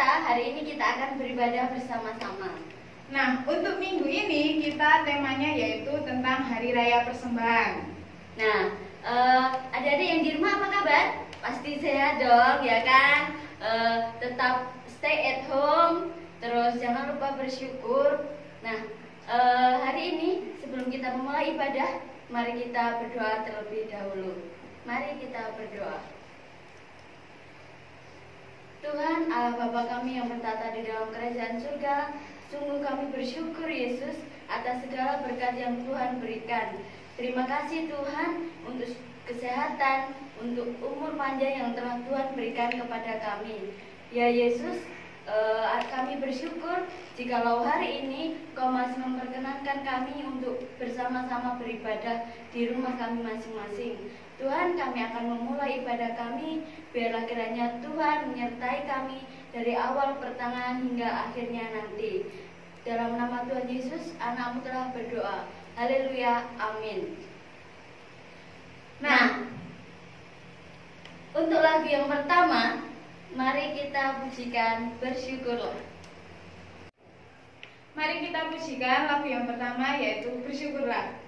hari ini kita akan beribadah bersama-sama. Nah, untuk minggu ini kita temanya yaitu tentang Hari Raya Persembahan. Nah, adik-adik yang di rumah apa kabar? Pasti sehat dong, ya kan? Tetap stay at home, terus jangan lupa bersyukur. Nah, hari ini sebelum kita memulai ibadah, mari kita berdoa terlebih dahulu. Mari kita berdoa. Tuhan Allah Bapa kami yang bertata di dalam kerajaan surga, sungguh kami bersyukur Yesus atas segala berkat yang Tuhan berikan. Terima kasih Tuhan untuk kesehatan, untuk umur panjang yang telah Tuhan berikan kepada kami. Ya Yesus, kami bersyukur jikalau hari ini Kau masih memperkenankan kami untuk bersama-sama beribadah di rumah kami masing-masing. Tuhan, kami akan memulai ibadah kami, biarlah kiranya Tuhan menyertai kami dari awal, pertengahan hingga akhirnya nanti. Dalam nama Tuhan Yesus, Anak-Mu telah berdoa. Haleluya, amin. Nah, untuk lagu yang pertama, mari kita pujikan Bersyukurlah. Mari kita pujikan lagu yang pertama yaitu Bersyukurlah.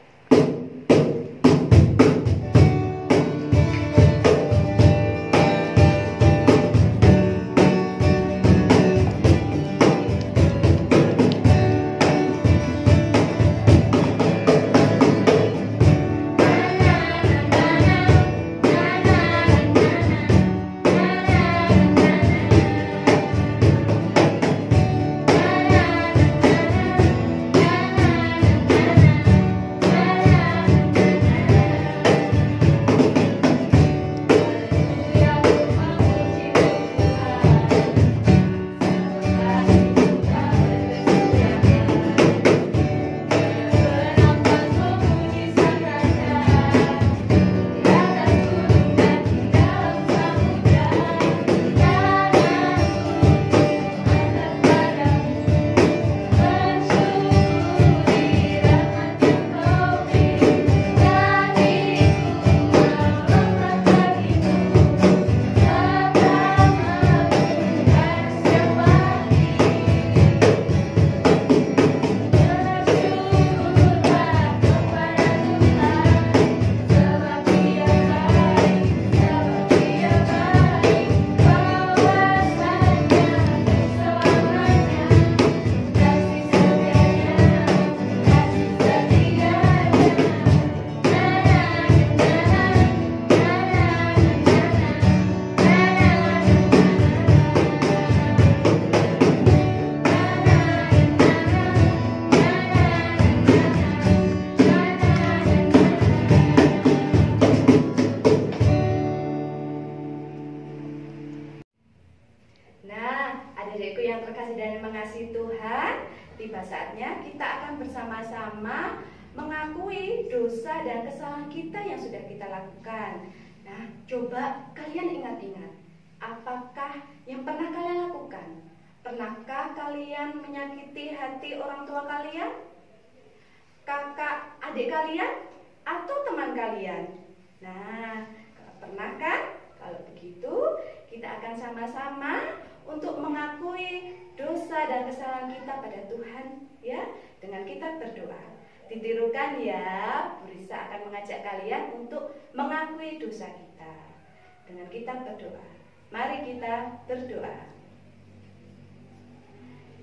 Adik-adikku yang terkasih dan mengasihi Tuhan, tiba saatnya kita akan bersama-sama mengakui dosa dan kesalahan kita yang sudah kita lakukan. Nah, coba kalian ingat-ingat, apakah yang pernah kalian lakukan? Pernahkah kalian menyakiti hati orang tua kalian? Kakak, adik kalian? Atau teman kalian? Nah, pernah kan? Kalau begitu, kita akan sama-sama untuk mengakui dosa dan kesalahan kita pada Tuhan, ya, dengan kita berdoa. Ditirukan ya, Bu Risa akan mengajak kalian untuk mengakui dosa kita dengan kita berdoa. Mari kita berdoa.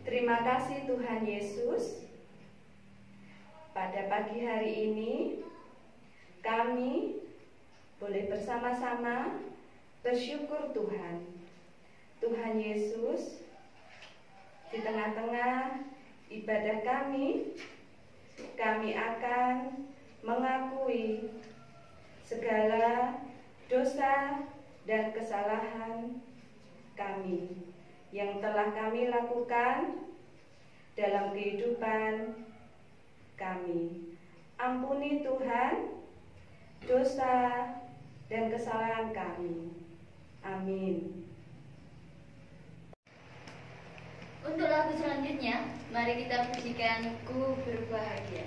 Terima kasih Tuhan Yesus. Pada pagi hari ini kami boleh bersama-sama bersyukur Tuhan. Tuhan Yesus, di tengah-tengah ibadah kami akan mengakui segala dosa dan kesalahan kami yang telah kami lakukan dalam kehidupan kami. Ampuni Tuhan dosa dan kesalahan kami. Amin. Untuk lagu selanjutnya, mari kita pujikan Ku Berbahagia.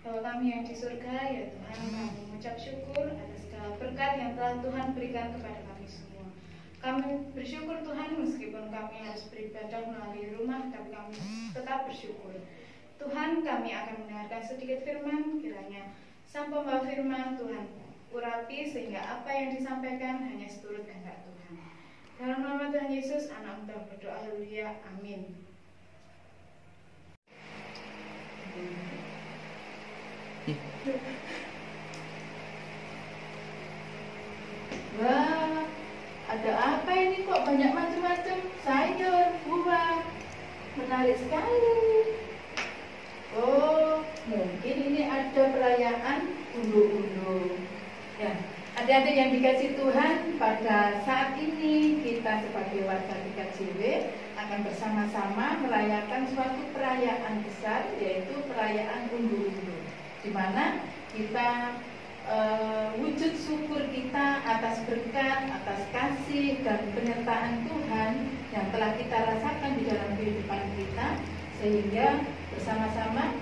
Bapa kami yang di surga, ya Tuhan, kami mengucap syukur atas segala berkat yang telah Tuhan berikan kepada kami semua. Kami bersyukur Tuhan, meskipun kami harus beribadah melalui rumah, tapi kami tetap bersyukur. Tuhan, kami akan mendengarkan sedikit firman, kiranya sang pembawa firman Tuhan urapi sehingga apa yang disampaikan hanya seturut kehendak Tuhan. Dalam nama Tuhan Yesus, anak Tuhan berdoa, haleluya, amin. Wah, ada apa ini kok banyak macam-macam sayur, buah, menarik sekali. Oh, mungkin ini ada perayaan unduh-unduh. Ya, adik-adik yang dikasih Tuhan, pada saat ini kita sebagai warga GKJW akan bersama-sama merayakan suatu perayaan besar, yaitu perayaan unduh-unduh, di mana kita wujud syukur kita atas berkat, atas kasih dan penyertaan Tuhan yang telah kita rasakan di dalam kehidupan kita, sehingga bersama-sama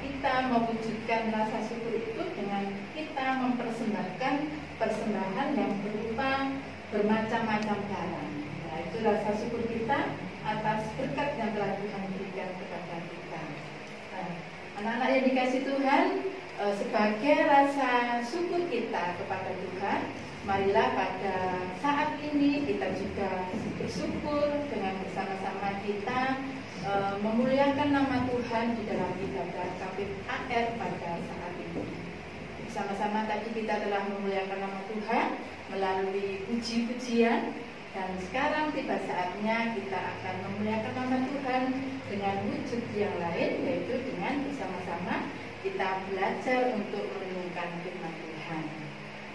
kita mewujudkan rasa syukur itu dengan kita mempersembahkan persembahan yang berupa bermacam-macam barang. Nah, itu rasa syukur kita atas berkat yang telah Tuhan berikan kepada kita. Nah, anak-anak yang dikasih Tuhan, sebagai rasa syukur kita kepada Tuhan, marilah pada saat ini kita juga bersyukur dengan bersama-sama kita memuliakan nama Tuhan di dalam ibadah KPAR pada saat ini. Bersama-sama tadi kita telah memuliakan nama Tuhan melalui puji-pujian, dan sekarang tiba saatnya kita akan memuliakan nama Tuhan dengan wujud yang lain, yaitu dengan bersama-sama kita belajar untuk merenungkan firman Tuhan.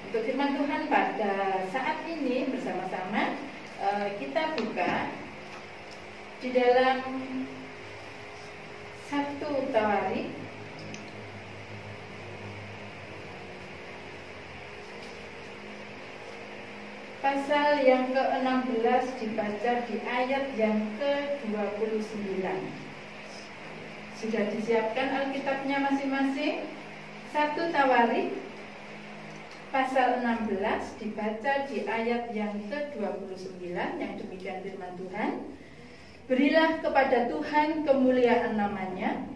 Untuk firman Tuhan pada saat ini bersama-sama kita buka di dalam 1 Tawarik pasal yang ke-16, dibaca di ayat yang ke-29. Sudah disiapkan Alkitabnya masing-masing? 1 Tawarik pasal 16 dibaca di ayat yang ke-29, yang demikian firman Tuhan. Berilah kepada Tuhan kemuliaan namanya,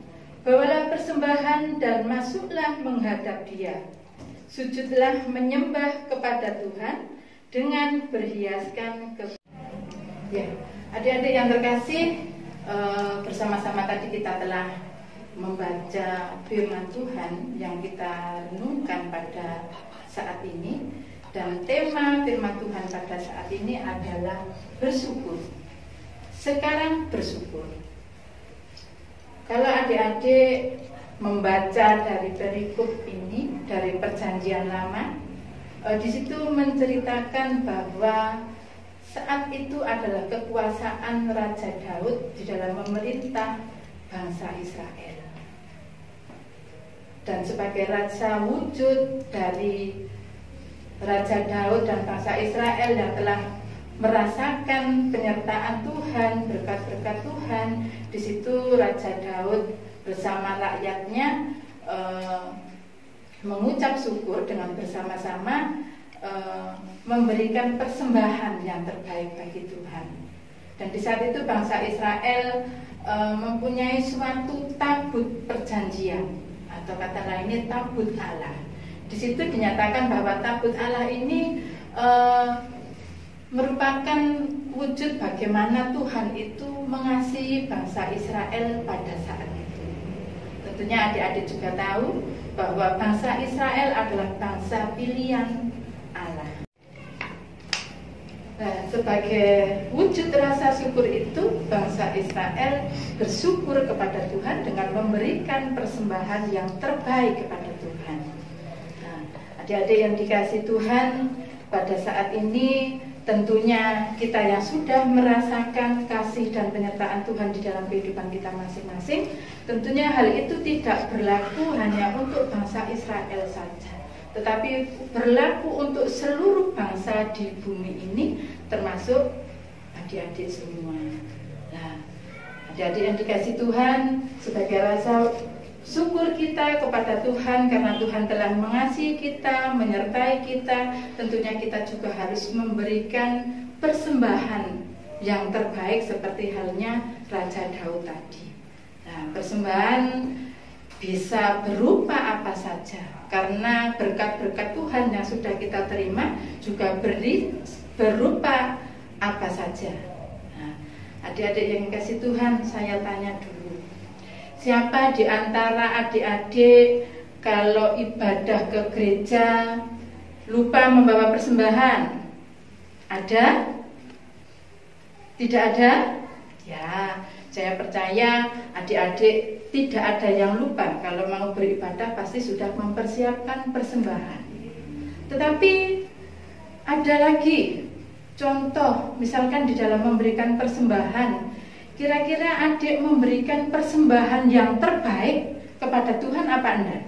bawalah persembahan dan masuklah menghadap Dia. Sujudlah menyembah kepada Tuhan dengan berhiaskan ya, adik-adik yang terkasih, bersama-sama tadi kita telah membaca firman Tuhan yang kita renungkan pada saat ini, dan tema firman Tuhan pada saat ini adalah bersyukur. Sekarang bersyukur. Kalau adik-adik membaca dari perikop ini dari Perjanjian Lama, di situ menceritakan bahwa saat itu adalah kekuasaan Raja Daud di dalam memerintah bangsa Israel. Dan sebagai raja wujud dari Raja Daud dan bangsa Israel yang telah merasakan penyertaan Tuhan, berkat-berkat Tuhan, di situ Raja Daud bersama rakyatnya mengucap syukur dengan bersama-sama memberikan persembahan yang terbaik bagi Tuhan. Dan di saat itu bangsa Israel mempunyai suatu tabut perjanjian, atau kata lainnya tabut Allah. Di situ dinyatakan bahwa tabut Allah ini merupakan wujud bagaimana Tuhan itu mengasihi bangsa Israel pada saat itu. Tentunya adik-adik juga tahu bahwa bangsa Israel adalah bangsa pilihan Allah. Nah, sebagai wujud rasa syukur itu, bangsa Israel bersyukur kepada Tuhan dengan memberikan persembahan yang terbaik kepada Tuhan. Nah, adik-adik yang dikasih Tuhan, pada saat ini tentunya kita yang sudah merasakan kasih dan penyertaan Tuhan di dalam kehidupan kita masing-masing, tentunya hal itu tidak berlaku hanya untuk bangsa Israel saja, tetapi berlaku untuk seluruh bangsa di bumi ini, termasuk adik-adik semua. Nah, adik-adik yang dikasih Tuhan, sebagai rasa syukur kita kepada Tuhan karena Tuhan telah mengasihi kita, menyertai kita. Tentunya kita juga harus memberikan persembahan yang terbaik seperti halnya Raja Daud tadi. Nah, persembahan bisa berupa apa saja, karena berkat-berkat Tuhan yang sudah kita terima juga berupa apa saja. Nah, adik-adik yang dikasih Tuhan, saya tanya dulu, siapa di antara adik-adik kalau ibadah ke gereja lupa membawa persembahan? Ada? Tidak ada? Ya, saya percaya adik-adik tidak ada yang lupa. Kalau mau beribadah pasti sudah mempersiapkan persembahan. Tetapi ada lagi contoh, misalkan di dalam memberikan persembahan, kira-kira adik memberikan persembahan yang terbaik kepada Tuhan apa enggak?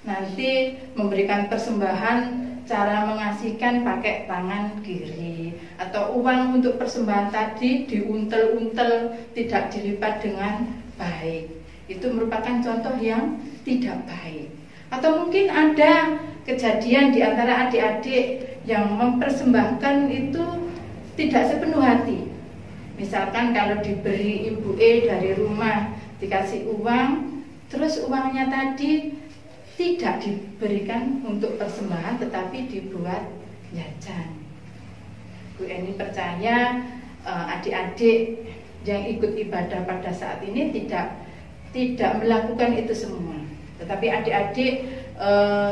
Nanti memberikan persembahan, cara mengasihkan pakai tangan kiri, atau uang untuk persembahan tadi diuntel-untel, tidak dilipat dengan baik. Itu merupakan contoh yang tidak baik. Atau mungkin ada kejadian di antara adik-adik yang mempersembahkan itu tidak sepenuh hati. Misalkan kalau diberi Ibu E dari rumah, dikasih uang, terus uangnya tadi tidak diberikan untuk persembahan tetapi dibuat jajan. Bu Eni percaya adik-adik yang ikut ibadah pada saat ini tidak melakukan itu semua, tetapi adik-adik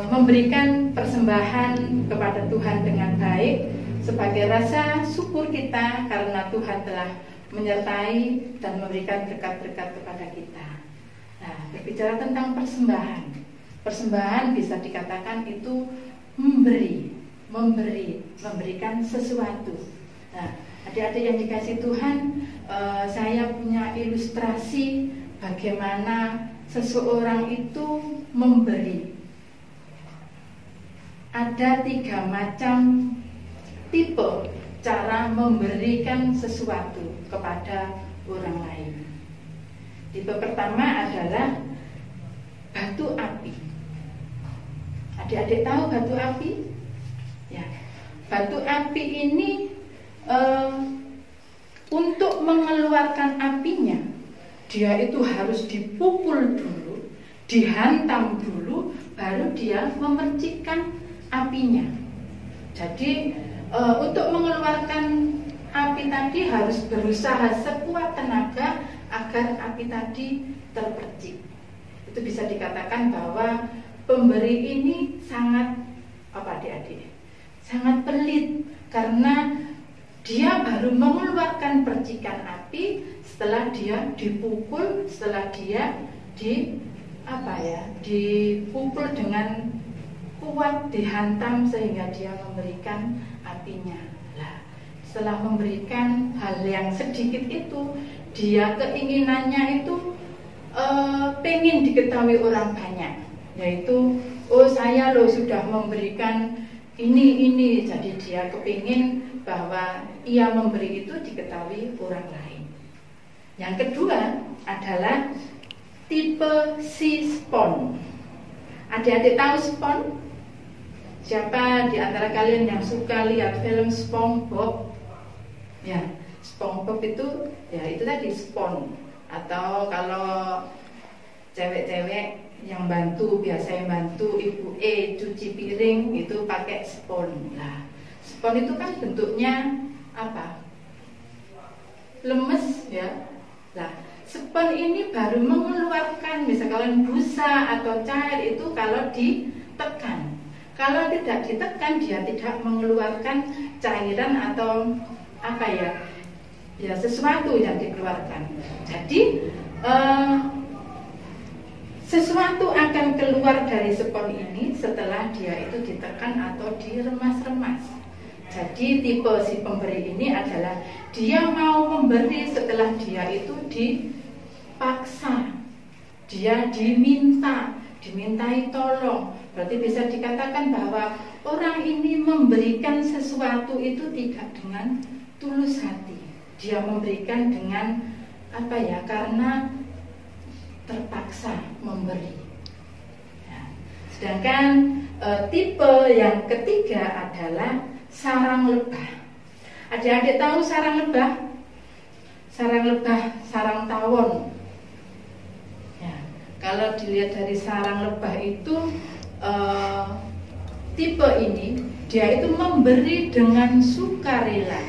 memberikan persembahan kepada Tuhan dengan baik sebagai rasa syukur kita karena Tuhan telah menyertai dan memberikan berkat-berkat kepada kita. Nah, berbicara tentang persembahan bisa dikatakan itu memberikan sesuatu. Nah, adik-adik yang dikasih Tuhan, saya punya ilustrasi bagaimana seseorang itu memberi. Ada 3 macam tipe cara memberikan sesuatu kepada orang lain. Tipe pertama adalah batu api. Adik-adik tahu batu api? Ya, batu api ini untuk mengeluarkan apinya, dia itu harus dipukul dulu, dihantam dulu, baru dia memercikkan apinya. Jadi untuk mengeluarkan api tadi harus berusaha sekuat tenaga agar api tadi terpercik. Itu bisa dikatakan bahwa pemberi ini sangat adik-adik? Sangat pelit, karena dia baru mengeluarkan percikan api setelah dia dipukul, setelah dia dipukul dengan kuat, dihantam sehingga dia memberikan apinya. Nah, setelah memberikan hal yang sedikit itu, dia keinginannya itu pengen diketahui orang banyak, yaitu saya sudah memberikan ini, jadi dia kepingin bahwa ia memberi itu diketahui orang lain. Yang kedua adalah tipe si spon. Adik-adik tahu spon? Siapa di antara kalian yang suka lihat film SpongeBob? Ya, SpongeBob itu tadi spon. Atau kalau cewek-cewek yang biasa yang bantu Ibu E cuci piring itu pakai spon. Nah, spon itu kan bentuknya apa? Lemes ya. Nah, spon ini baru mengeluarkan misalkan busa atau cair itu kalau ditekan. Kalau tidak ditekan dia tidak mengeluarkan cairan atau sesuatu yang dikeluarkan. Jadi sesuatu akan keluar dari spon ini setelah dia itu ditekan atau diremas-remas. Jadi tipe si pemberi ini adalah dia mau memberi setelah dia itu dipaksa, dia dimintai tolong. Berarti bisa dikatakan bahwa orang ini memberikan sesuatu itu tidak dengan tulus hati. Dia memberikan dengan karena terpaksa. memberi. Nah, sedangkan tipe yang ketiga adalah sarang lebah. Adik-adik tahu sarang lebah? Sarang lebah, sarang tawon. Ya, kalau dilihat dari sarang lebah itu tipe ini dia itu memberi dengan sukarela.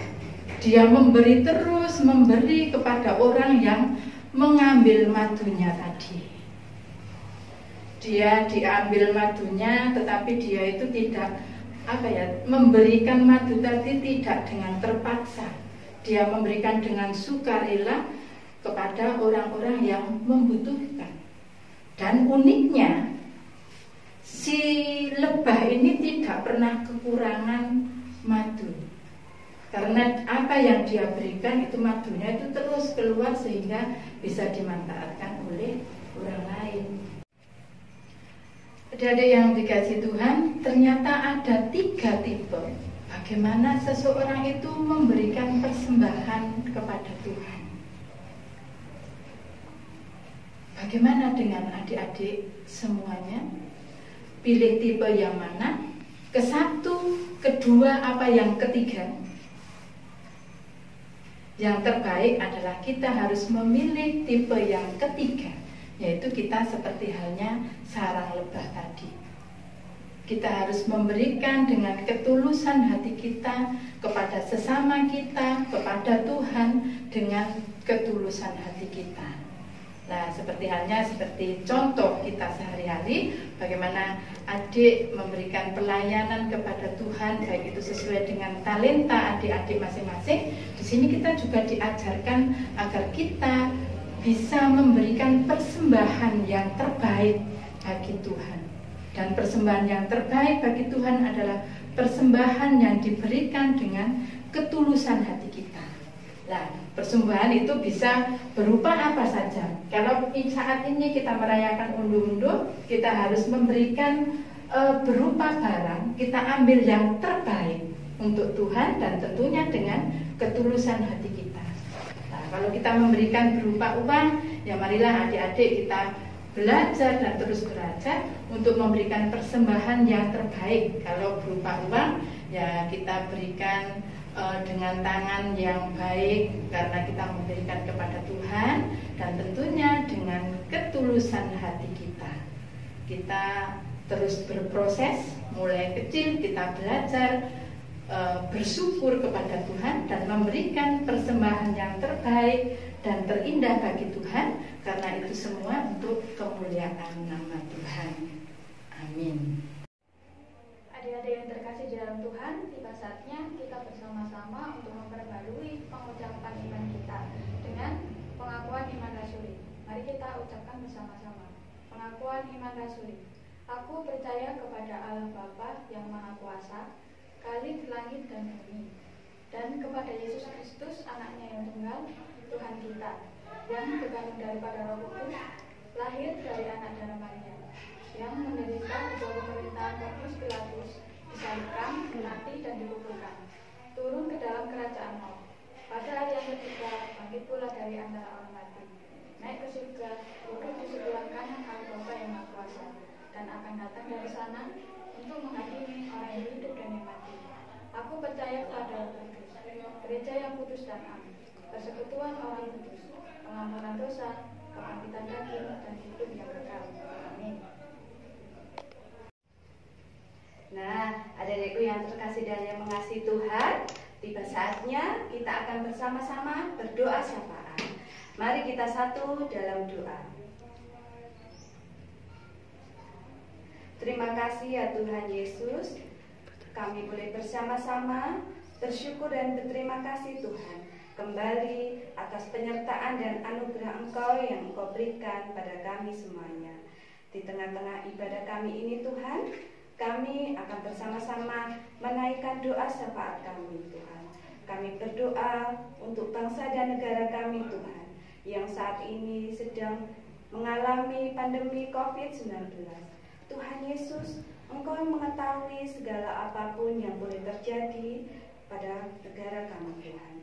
Dia memberi terus, memberi kepada orang yang mengambil madunya tadi. Dia diambil madunya, tetapi dia itu tidak memberikan madu tadi tidak dengan terpaksa. Dia memberikan dengan sukarela kepada orang-orang yang membutuhkan. Dan uniknya, si lebah ini tidak pernah kekurangan madu. Karena apa yang dia berikan itu madunya itu terus keluar sehingga bisa dimanfaatkan oleh orang lain. Adik-adik yang dikasih Tuhan, ternyata ada 3 tipe bagaimana seseorang itu memberikan persembahan kepada Tuhan. Bagaimana dengan adik-adik semuanya? Pilih tipe yang mana? Ke-1, kedua, apa yang ketiga? Yang terbaik adalah kita harus memilih tipe yang ketiga, yaitu kita seperti halnya sarang lebah tadi. Kita harus memberikan dengan ketulusan hati kita kepada sesama kita, kepada Tuhan dengan ketulusan hati kita. Nah, seperti contoh kita sehari-hari, bagaimana adik memberikan pelayanan kepada Tuhan, baik itu sesuai dengan talenta adik-adik masing-masing. Di sini kita juga diajarkan agar kita bisa memberikan persembahan yang terbaik bagi Tuhan. Dan persembahan yang terbaik bagi Tuhan adalah persembahan yang diberikan dengan ketulusan hati kita. Nah, persembahan itu bisa berupa apa saja. Kalau saat ini kita merayakan unduh-unduh, kita harus memberikan berupa barang, kita ambil yang terbaik untuk Tuhan dan tentunya dengan ketulusan hati kita. Nah, kalau kita memberikan berupa uang, ya marilah adik-adik kita belajar dan terus belajar untuk memberikan persembahan yang terbaik. Kalau berupa uang, ya kita berikan dengan tangan yang baik karena kita memberikan kepada Tuhan, dan tentunya dengan ketulusan hati kita. Kita terus berproses, mulai kecil kita belajar bersyukur kepada Tuhan dan memberikan persembahan yang terbaik dan terindah bagi Tuhan, karena itu semua untuk kemuliaan nama Tuhan. Amin. Adik-adik yang terkasih di dalam Tuhan, tiba saatnya kita bersama-sama untuk memperbarui pengucapan iman kita dengan pengakuan iman rasuli. Mari kita ucapkan bersama-sama. Pengakuan iman rasuli. Aku percaya kepada Allah Bapa yang Maha Kuasa, Khalik langit dan bumi, dan kepada Yesus Kristus, anaknya yang tunggal, Tuhan kita, yang terkandung daripada Roh Kudus, lahir dari anak darah Maria, yang menderita di bawah pemerintahan Pontius Pilatus, disalibkan, mati dan dikuburkan, turun ke dalam kerajaan maut. Pada hari yang ketiga, bangkit pula dari antara orang mati, naik ke surga, duduk di sebelah kanan Allah Bapa yang Maha Kuasa, dan akan datang dari sana untuk menghakimi orang yang hidup dan yang mati. Aku percaya kepada Roh Kudus, gereja yang kudus dan am, persekutuan orang kudus, pengampunan dosa, kebangkitan daging, dan hidup yang kekal. Amin. Nah, adik-adikku yang terkasih dan yang mengasihi Tuhan, tiba saatnya kita akan bersama-sama berdoa syafaat. Mari kita satu dalam doa. Terima kasih ya Tuhan Yesus, kami boleh bersama-sama bersyukur dan berterima kasih Tuhan kembali atas penyertaan dan anugerah Engkau yang Engkau berikan pada kami semuanya. Di tengah-tengah ibadah kami ini Tuhan, kami akan bersama-sama menaikkan doa syafaat kami Tuhan. Kami berdoa untuk bangsa dan negara kami Tuhan, yang saat ini sedang mengalami pandemi COVID-19. Tuhan Yesus, Engkau yang mengetahui segala apapun yang boleh terjadi pada negara kami Tuhan.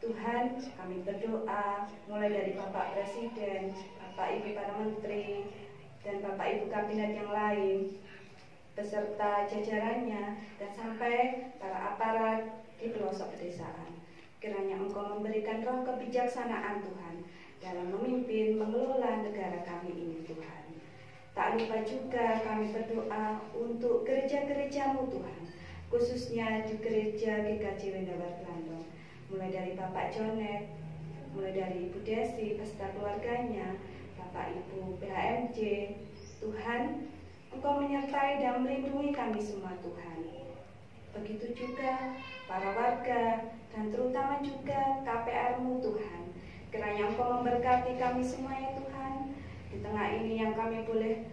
Tuhan, kami berdoa mulai dari Bapak Presiden, Bapak Ibu para Menteri, dan Bapak Ibu Kabinet yang lain, beserta jajarannya, dan sampai para aparat di pelosok pedesaan. Kiranya Engkau memberikan roh kebijaksanaan Tuhan dalam memimpin, mengelola negara kami ini Tuhan. Tak lupa juga kami berdoa untuk gereja-gereja-Mu Tuhan, khususnya di gereja GKJ Wendabat Landong, mulai dari Bapak Jonet, mulai dari Ibu Desi beserta keluarganya, Bapak Ibu PHMJ. Tuhan, Engkau menyertai dan melindungi kami semua Tuhan. Begitu juga para warga dan terutama juga KPR-Mu Tuhan. Kiranya Engkau memberkati kami semua ya Tuhan. Di tengah ini yang kami boleh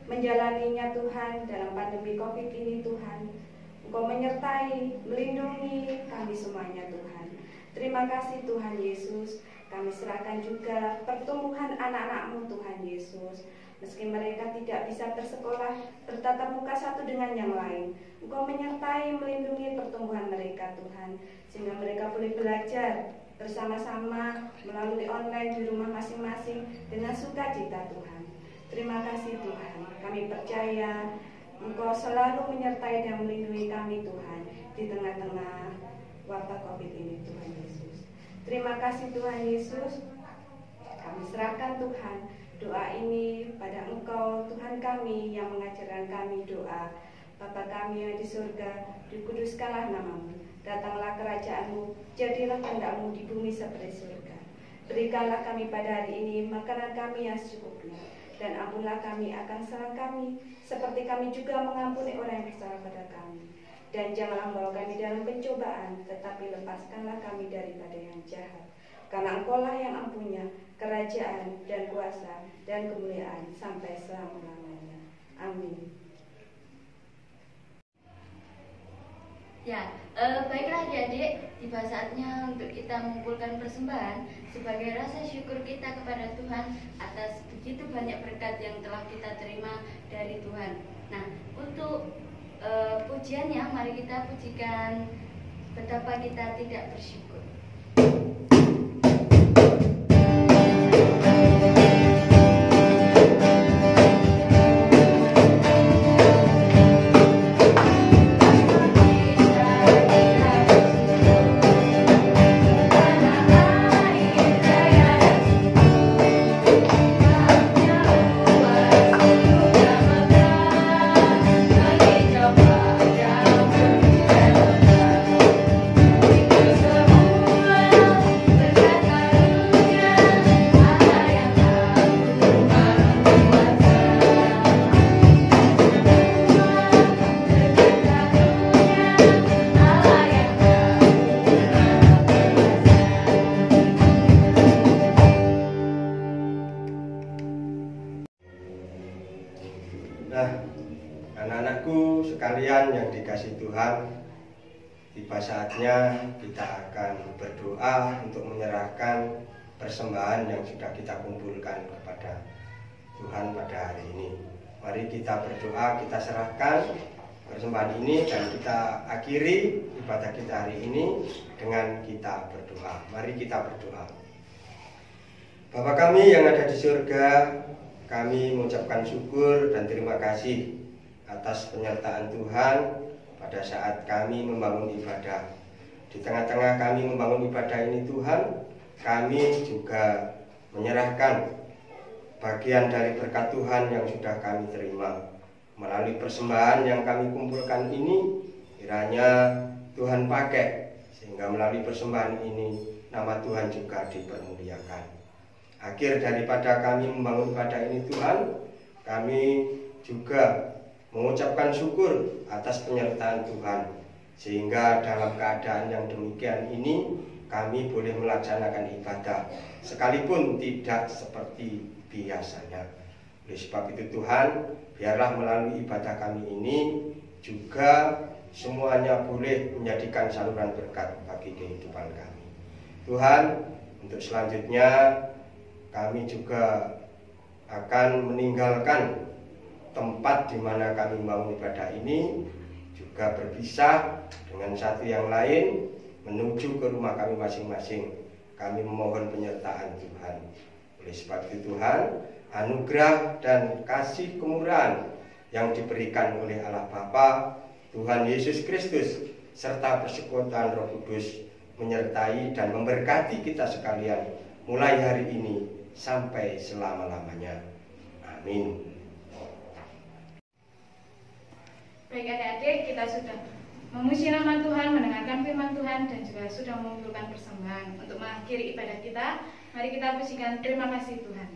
menjalaninya Tuhan dalam pandemi COVID ini Tuhan, Engkau menyertai, melindungi kami semuanya Tuhan. Terima kasih Tuhan Yesus. Kami serahkan juga pertumbuhan anak-anak-Mu Tuhan Yesus. Meski mereka tidak bisa bersekolah bertatap muka satu dengan yang lain, Engkau menyertai, melindungi pertumbuhan mereka Tuhan, sehingga mereka boleh belajar bersama-sama melalui online di rumah masing-masing dengan sukacita Tuhan. Terima kasih Tuhan. Kami percaya Engkau selalu menyertai dan melindungi kami Tuhan di tengah-tengah wabah COVID ini Tuhan Yesus. Terima kasih Tuhan Yesus. Kami serahkan Tuhan doa ini pada Engkau Tuhan kami yang mengajarkan kami doa. Bapa kami yang di surga, dikuduskanlah nama-Mu. Datanglah kerajaan-Mu, jadilah kehendak-Mu di bumi seperti surga. Berikanlah kami pada hari ini makanan kami yang secukupnya, dan ampunlah kami akan kesalahan kami, seperti kami juga mengampuni orang yang bersalah pada kami. Dan janganlah membawa kami dalam pencobaan, tetapi lepaskanlah kami daripada yang jahat. Karena Engkau-lah yang ampunya kerajaan dan kuasa dan kemuliaan sampai selama-lamanya. Amin. Ya, baiklah adik-adik, tiba saatnya untuk kita mengumpulkan persembahan sebagai rasa syukur kita kepada Tuhan atas begitu banyak berkat yang telah kita terima dari Tuhan. Nah, untuk pujiannya, mari kita pujikan betapa kita tidak bersyukur. Nah, anak-anakku sekalian yang dikasihi Tuhan, tiba saatnya kita akan berdoa untuk menyerahkan persembahan yang sudah kita kumpulkan kepada Tuhan pada hari ini. Mari kita berdoa, kita serahkan persembahan ini dan kita akhiri ibadah kita hari ini dengan kita berdoa. Mari kita berdoa. Bapa kami yang ada di surga, kami mengucapkan syukur dan terima kasih atas penyertaan Tuhan pada saat kami membangun ibadah. Di tengah-tengah kami membangun ibadah ini Tuhan, kami juga menyerahkan bagian dari berkat Tuhan yang sudah kami terima. Melalui persembahan yang kami kumpulkan ini, kiranya Tuhan pakai, sehingga melalui persembahan ini nama Tuhan juga dipermuliakan. Akhir daripada kami membangun ibadah ini Tuhan, kami juga mengucapkan syukur atas penyertaan Tuhan, sehingga dalam keadaan yang demikian ini kami boleh melaksanakan ibadah sekalipun tidak seperti biasanya. Oleh sebab itu Tuhan, biarlah melalui ibadah kami ini juga semuanya boleh menjadikan saluran berkat bagi kehidupan kami. Tuhan, untuk selanjutnya kami juga akan meninggalkan tempat di mana kami membangun ibadah ini, juga berpisah dengan satu yang lain menuju ke rumah kami masing-masing. Kami memohon penyertaan Tuhan. Oleh sebab itu Tuhan, anugerah dan kasih kemurahan yang diberikan oleh Allah Bapa, Tuhan Yesus Kristus, serta persekutuan Roh Kudus menyertai dan memberkati kita sekalian mulai hari ini sampai selama-lamanya. Amin. Baik adik-adik, kita sudah memuji nama Tuhan, mendengarkan firman Tuhan, dan juga sudah mengumpulkan persembahan. Untuk mengakhiri ibadah kita, mari kita pujikan terima kasih Tuhan.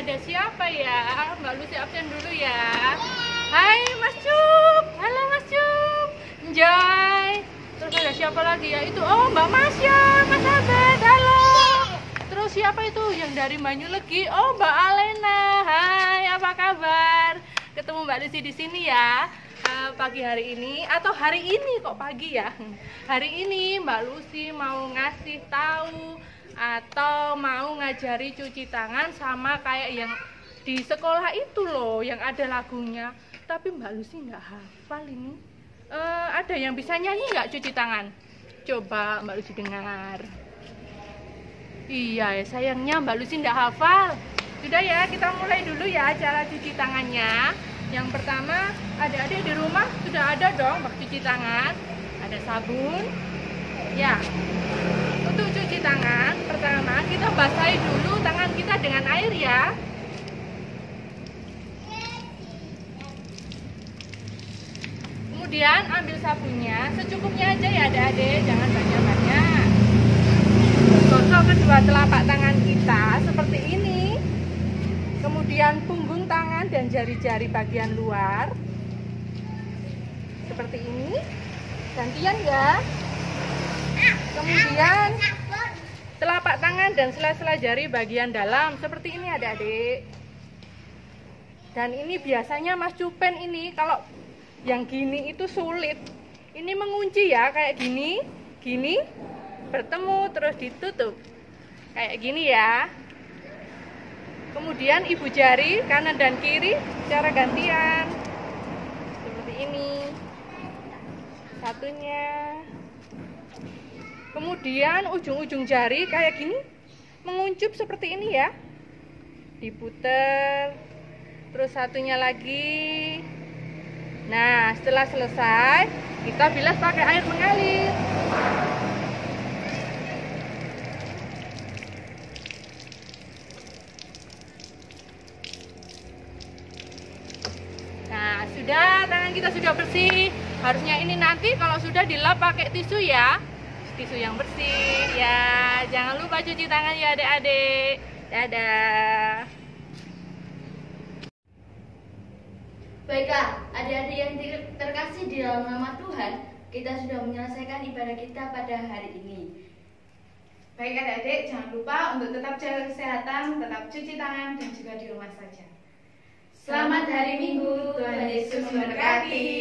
Ada siapa ya? Mbak Lucy absen dulu ya. Hai Mas Cup. Halo Mas Cup. Enjoy. Terus ada siapa lagi ya? Itu Mbak Masya, Mas Abed. Halo. Terus siapa itu yang dari Banyulegi? Mbak Alena. Hai, apa kabar? Ketemu Mbak Lucy di sini ya. Pagi hari ini atau hari ini kok pagi ya? Hari ini Mbak Lucy mau ngasih tahu atau mau ngajari cuci tangan sama kayak yang di sekolah itu loh, yang ada lagunya. Tapi Mbak Lucy nggak hafal ini. Ada yang bisa nyanyi nggak cuci tangan? Coba Mbak Lucy dengar. Iya ya, sayangnya Mbak Lucy nggak hafal. Sudah ya, kita mulai dulu ya cara cuci tangannya. Yang pertama, adik-adik di rumah sudah ada dong bak cuci tangan. Ada sabun. Ya. Untuk cuci tangan, pertama kita basahi dulu tangan kita dengan air ya. Kemudian ambil sabunnya secukupnya aja ya adik-adik, jangan banyak-banyak. Gosok kedua telapak tangan kita seperti ini. Kemudian punggung tangan dan jari-jari bagian luar. Seperti ini. Gantian ya. Kemudian telapak tangan dan sela-sela jari bagian dalam seperti ini adik-adik. Dan ini biasanya Mas Cupen ini kalau yang gini itu sulit. Ini mengunci ya, kayak gini, gini, bertemu terus ditutup. Kayak gini ya. Kemudian ibu jari kanan dan kiri secara gantian. Seperti ini. Satunya. Kemudian ujung-ujung jari kayak gini menguncup seperti ini ya. Diputer. Terus satunya lagi. Nah, setelah selesai kita bilas pakai air mengalir. Nah, sudah, tangan kita sudah bersih. Harusnya ini nanti kalau sudah dilap pakai tisu ya. Tisu yang bersih ya. Jangan lupa cuci tangan ya adik-adik. Dadah. Baiklah, adik-adik yang terkasih di dalam nama Tuhan, kita sudah menyelesaikan ibadah kita pada hari ini. Baik adik-adik, jangan lupa untuk tetap jaga kesehatan, tetap cuci tangan, dan juga di rumah saja. Selamat hari Minggu, Tuhan Yesus memberkati.